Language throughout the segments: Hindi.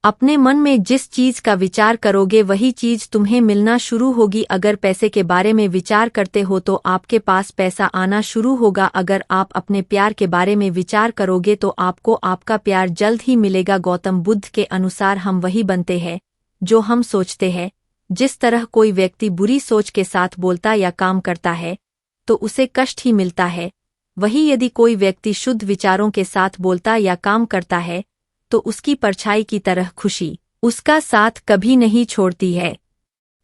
अपने मन में जिस चीज का विचार करोगे वही चीज तुम्हें मिलना शुरू होगी। अगर पैसे के बारे में विचार करते हो तो आपके पास पैसा आना शुरू होगा। अगर आप अपने प्यार के बारे में विचार करोगे तो आपको आपका प्यार जल्द ही मिलेगा। गौतम बुद्ध के अनुसार हम वही बनते हैं जो हम सोचते हैं। जिस तरह कोई व्यक्ति बुरी सोच के साथ बोलता या काम करता है तो उसे कष्ट ही मिलता है, वही यदि कोई व्यक्ति शुद्ध विचारों के साथ बोलता या काम करता है तो उसकी परछाई की तरह खुशी उसका साथ कभी नहीं छोड़ती है।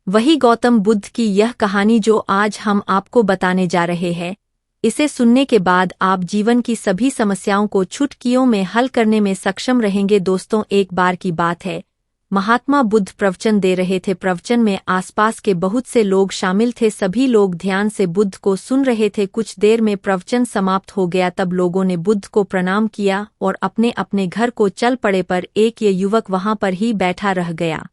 वही गौतम बुद्ध की यह कहानी जो आज हम आपको बताने जा रहे हैं। इसे सुनने के बाद आप जीवन की सभी समस्याओं को चुटकियों में हल करने में सक्षम रहेंगे। दोस्तों, एक बार की बात है, महात्मा बुद्ध प्रवचन दे रहे थे। प्रवचन में आसपास के बहुत से लोग शामिल थे। सभी लोग ध्यान से बुद्ध को सुन रहे थे। कुछ देर में प्रवचन समाप्त हो गया। तब लोगों ने बुद्ध को प्रणाम किया और अपने अपने घर को चल पड़े। पर एक ये युवक वहां पर ही बैठा रह गया।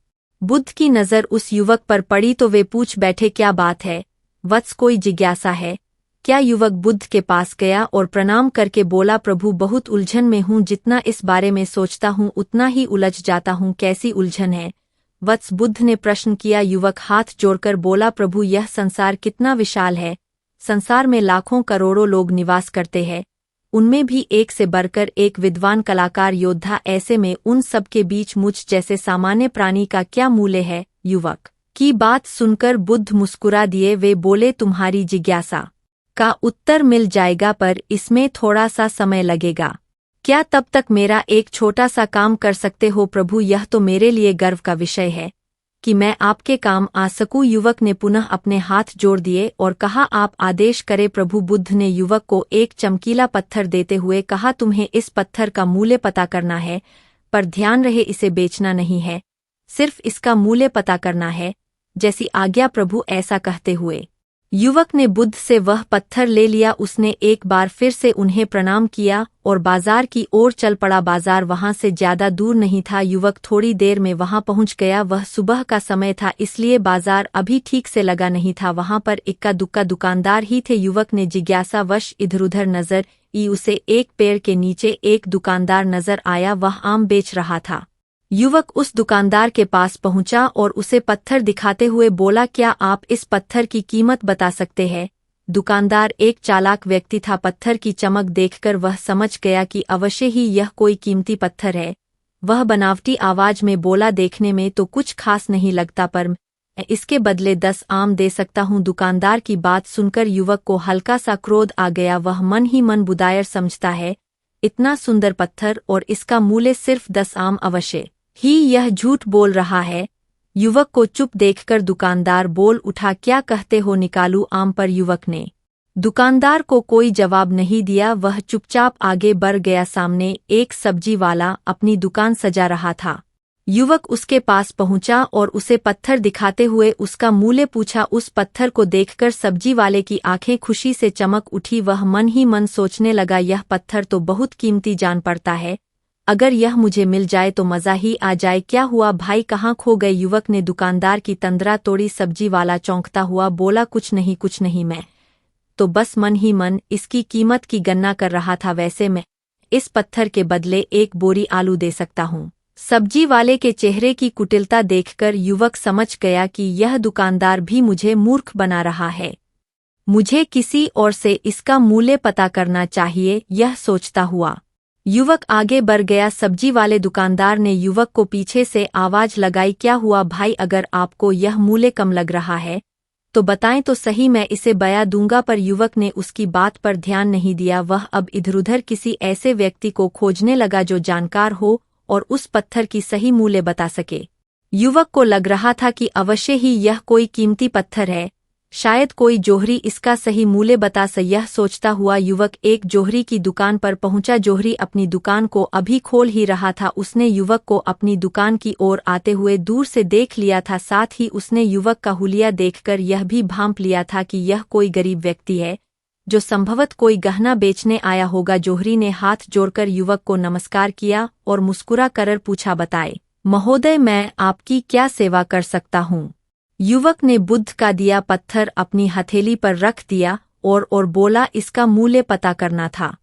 बुद्ध की नज़र उस युवक पर पड़ी तो वे पूछ बैठे, क्या बात है वत्स, कोई जिज्ञासा है क्या? युवक बुद्ध के पास गया और प्रणाम करके बोला, प्रभु बहुत उलझन में हूँ, जितना इस बारे में सोचता हूँ उतना ही उलझ जाता हूँ। कैसी उलझन है वत्स? बुद्ध ने प्रश्न किया। युवक हाथ जोड़कर बोला, प्रभु यह संसार कितना विशाल है। संसार में लाखों करोड़ों लोग निवास करते हैं, उनमें भी एक से बढ़कर एक विद्वान कलाकार योद्धा। ऐसे में उन सब के बीच मुझ जैसे सामान्य प्राणी का क्या मूल्य है? युवक की बात सुनकर बुद्ध मुस्कुरा दिए। वे बोले, तुम्हारी जिज्ञासा का उत्तर मिल जाएगा, पर इसमें थोड़ा सा समय लगेगा। क्या तब तक मेरा एक छोटा सा काम कर सकते हो? प्रभु यह तो मेरे लिए गर्व का विषय है कि मैं आपके काम आ सकूं। युवक ने पुनः अपने हाथ जोड़ दिए और कहा, आप आदेश करें प्रभु। बुद्ध ने युवक को एक चमकीला पत्थर देते हुए कहा, तुम्हें इस पत्थर का मूल्य पता करना है, पर ध्यान रहे इसे बेचना नहीं है, सिर्फ इसका मूल्य पता करना है। जैसी आज्ञा प्रभु। ऐसा कहते हुए युवक ने बुद्ध से वह पत्थर ले लिया। उसने एक बार फिर से उन्हें प्रणाम किया और बाजार की ओर चल पड़ा। बाजार वहां से ज्यादा दूर नहीं था। युवक थोड़ी देर में वहां पहुंच गया। वह सुबह का समय था, इसलिए बाजार अभी ठीक से लगा नहीं था। वहां पर इक्का दुक्का दुकानदार ही थे। युवक ने जिज्ञासावश इधर-उधर नजर ई। उसे एक पेड़ के नीचे एक दुकानदार नजर आया, वह आम बेच रहा था। युवक उस दुकानदार के पास पहुंचा और उसे पत्थर दिखाते हुए बोला, क्या आप इस पत्थर की कीमत बता सकते हैं? दुकानदार एक चालाक व्यक्ति था। पत्थर की चमक देखकर वह समझ गया कि अवश्य ही यह कोई कीमती पत्थर है। वह बनावटी आवाज में बोला, देखने में तो कुछ खास नहीं लगता, पर मैं इसके बदले 10 आम दे सकता हूँ। दुकानदार की बात सुनकर युवक को हल्का सा क्रोध आ गया। वह मन ही मन बुदायर समझता है, इतना सुंदर पत्थर और इसका मूल्य सिर्फ 10 आम, अवश्य ही यह झूठ बोल रहा है। युवक को चुप देखकर दुकानदार बोल उठा, क्या कहते हो, निकालूं आम? पर युवक ने दुकानदार को कोई जवाब नहीं दिया। वह चुपचाप आगे बढ़ गया। सामने एक सब्जी वाला अपनी दुकान सजा रहा था। युवक उसके पास पहुंचा और उसे पत्थर दिखाते हुए उसका मूल्य पूछा। उस पत्थर को देखकर सब्जी वाले की आंखें खुशी से चमक उठी। वह मन ही मन सोचने लगा, यह पत्थर तो बहुत कीमती जान पड़ता है, अगर यह मुझे मिल जाए तो मजा ही आ जाए। क्या हुआ भाई, कहाँ खो गए? युवक ने दुकानदार की तंद्रा तोड़ी। सब्जी वाला चौंकता हुआ बोला, कुछ नहीं, मैं तो बस मन ही मन इसकी कीमत की गणना कर रहा था। वैसे मैं इस पत्थर के बदले 1 बोरी आलू दे सकता हूँ। सब्जी वाले के चेहरे की कुटिलता देखकर युवक समझ गया कि यह दुकानदार भी मुझे मूर्ख बना रहा है, मुझे किसी और से इसका मूल्य पता करना चाहिए। यह सोचता हुआ युवक आगे बढ़ गया। सब्जी वाले दुकानदार ने युवक को पीछे से आवाज लगाई, क्या हुआ भाई, अगर आपको यह मूल्य कम लग रहा है तो बताएं तो सही, मैं इसे बया दूंगा। पर युवक ने उसकी बात पर ध्यान नहीं दिया। वह अब इधर-उधर किसी ऐसे व्यक्ति को खोजने लगा जो जानकार हो और उस पत्थर की सही मूल्य बता सके। युवक को लग रहा था कि अवश्य ही यह कोई कीमती पत्थर है, शायद कोई जोहरी इसका सही मूल्य बता सके। यह सोचता हुआ युवक एक जोहरी की दुकान पर पहुंचा। जोहरी अपनी दुकान को अभी खोल ही रहा था। उसने युवक को अपनी दुकान की ओर आते हुए दूर से देख लिया था। साथ ही उसने युवक का हुलिया देखकर यह भी भांप लिया था कि यह कोई गरीब व्यक्ति है जो संभवत कोई गहना बेचने आया होगा। जोहरी ने हाथ जोड़कर युवक को नमस्कार किया और मुस्कुरा कर पूछा, बताए महोदय, मैं आपकी क्या सेवा कर सकता हूँ? युवक ने बुद्ध का दिया पत्थर अपनी हथेली पर रख दिया और बोला, इसका मूल्य पता करना था।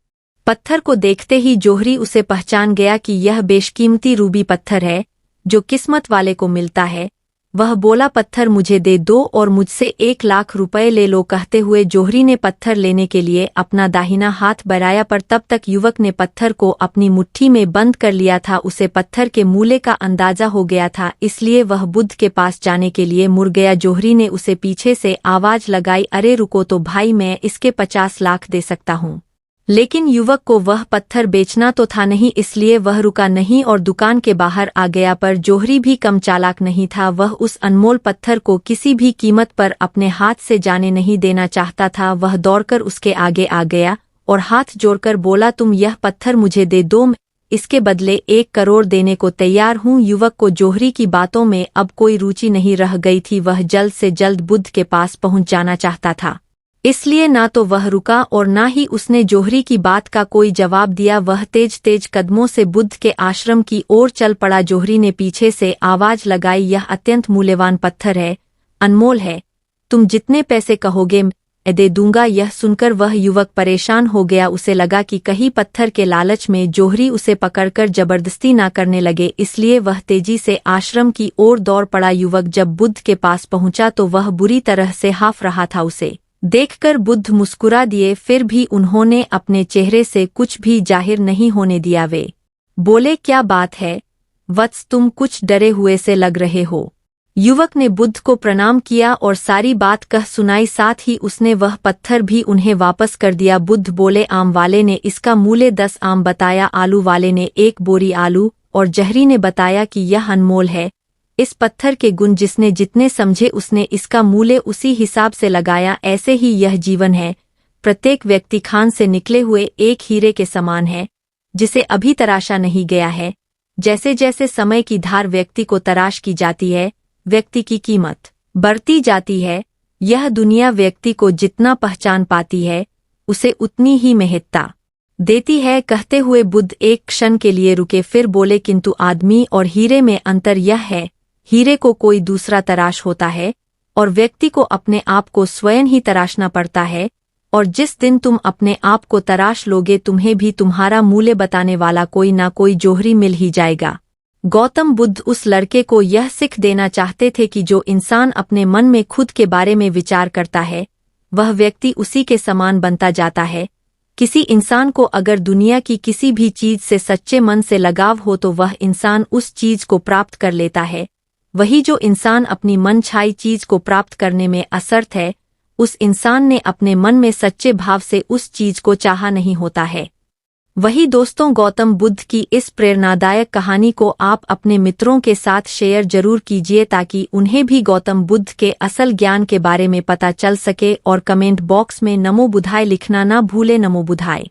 पत्थर को देखते ही जोहरी उसे पहचान गया कि यह बेशकीमती रूबी पत्थर है जो किस्मत वाले को मिलता है। वह बोला पत्थर मुझे दे दो और मुझसे 1,00,000 रुपए ले लो। कहते हुए जोहरी ने पत्थर लेने के लिए अपना दाहिना हाथ बढ़ाया, पर तब तक युवक ने पत्थर को अपनी मुट्ठी में बंद कर लिया था। उसे पत्थर के मूल्य का अंदाजा हो गया था, इसलिए वह बुद्ध के पास जाने के लिए मुड़ गया। जोहरी ने उसे पीछे से आवाज लगाई, अरे रुको तो भाई, मैं इसके 50 लाख दे सकता हूँ। लेकिन युवक को वह पत्थर बेचना तो था नहीं, इसलिए वह रुका नहीं और दुकान के बाहर आ गया। पर जोहरी भी कम चालाक नहीं था, वह उस अनमोल पत्थर को किसी भी कीमत पर अपने हाथ से जाने नहीं देना चाहता था। वह दौड़कर उसके आगे आ गया और हाथ जोड़कर बोला, तुम यह पत्थर मुझे दे दो, इसके बदले 1 करोड़ देने को तैयार हूँ। युवक को जोहरी की बातों में अब कोई रुचि नहीं रह गई थी, वह जल्द से जल्द बुद्ध के पास पहुंच जाना चाहता था। इसलिए ना तो वह रुका और ना ही उसने जोहरी की बात का कोई जवाब दिया। वह तेज तेज कदमों से बुद्ध के आश्रम की ओर चल पड़ा। जोहरी ने पीछे से आवाज लगाई, यह अत्यंत मूल्यवान पत्थर है, अनमोल है, तुम जितने पैसे कहोगे मैं दे दूंगा। यह सुनकर वह युवक परेशान हो गया, उसे लगा कि कहीं पत्थर के लालच में जोहरी उसे पकड़कर जबरदस्ती ना करने लगे, इसलिए वह तेजी से आश्रम की ओर दौड़ पड़ा। युवक जब बुद्ध के पास पहुंचा तो वह बुरी तरह से हाफ रहा था। उसे देखकर बुद्ध मुस्कुरा दिए, फिर भी उन्होंने अपने चेहरे से कुछ भी जाहिर नहीं होने दिया। वे बोले, क्या बात है वत्स, तुम कुछ डरे हुए से लग रहे हो। युवक ने बुद्ध को प्रणाम किया और सारी बात कह सुनाई, साथ ही उसने वह पत्थर भी उन्हें वापस कर दिया। बुद्ध बोले, आम वाले ने इसका मूल्य 10 आम बताया, आलू वाले ने 1 बोरी आलू और जहरी ने बताया कि यह अनमोल है। इस पत्थर के गुण जिसने जितने समझे उसने इसका मूल्य उसी हिसाब से लगाया। ऐसे ही यह जीवन है, प्रत्येक व्यक्ति खान से निकले हुए एक हीरे के समान है, जिसे अभी तराशा नहीं गया है। जैसे जैसे समय की धार व्यक्ति को तराश की जाती है, व्यक्ति की कीमत बढ़ती जाती है। यह दुनिया व्यक्ति को जितना पहचान पाती है, उसे उतनी ही महत्ता देती है। कहते हुए बुद्ध एक क्षण के लिए रुके, फिर बोले, किंतु आदमी और हीरे में अंतर यह है, हीरे को कोई दूसरा तराश होता है और व्यक्ति को अपने आप को स्वयं ही तराशना पड़ता है, और जिस दिन तुम अपने आप को तराश लोगे, तुम्हें भी तुम्हारा मूल्य बताने वाला कोई ना कोई जोहरी मिल ही जाएगा। गौतम बुद्ध उस लड़के को यह सिख देना चाहते थे कि जो इंसान अपने मन में खुद के बारे में विचार करता है, वह व्यक्ति उसी के समान बनता जाता है। किसी इंसान को अगर दुनिया की किसी भी चीज से सच्चे मन से लगाव हो तो वह इंसान उस चीज को प्राप्त कर लेता है। वही जो इंसान अपनी मनचाही चीज को प्राप्त करने में असमर्थ है, उस इंसान ने अपने मन में सच्चे भाव से उस चीज को चाहा नहीं होता है। वही दोस्तों, गौतम बुद्ध की इस प्रेरणादायक कहानी को आप अपने मित्रों के साथ शेयर जरूर कीजिए, ताकि उन्हें भी गौतम बुद्ध के असल ज्ञान के बारे में पता चल सके। और कमेंट बॉक्स में नमो बुद्धाय लिखना ना भूले। नमो बुद्धाय।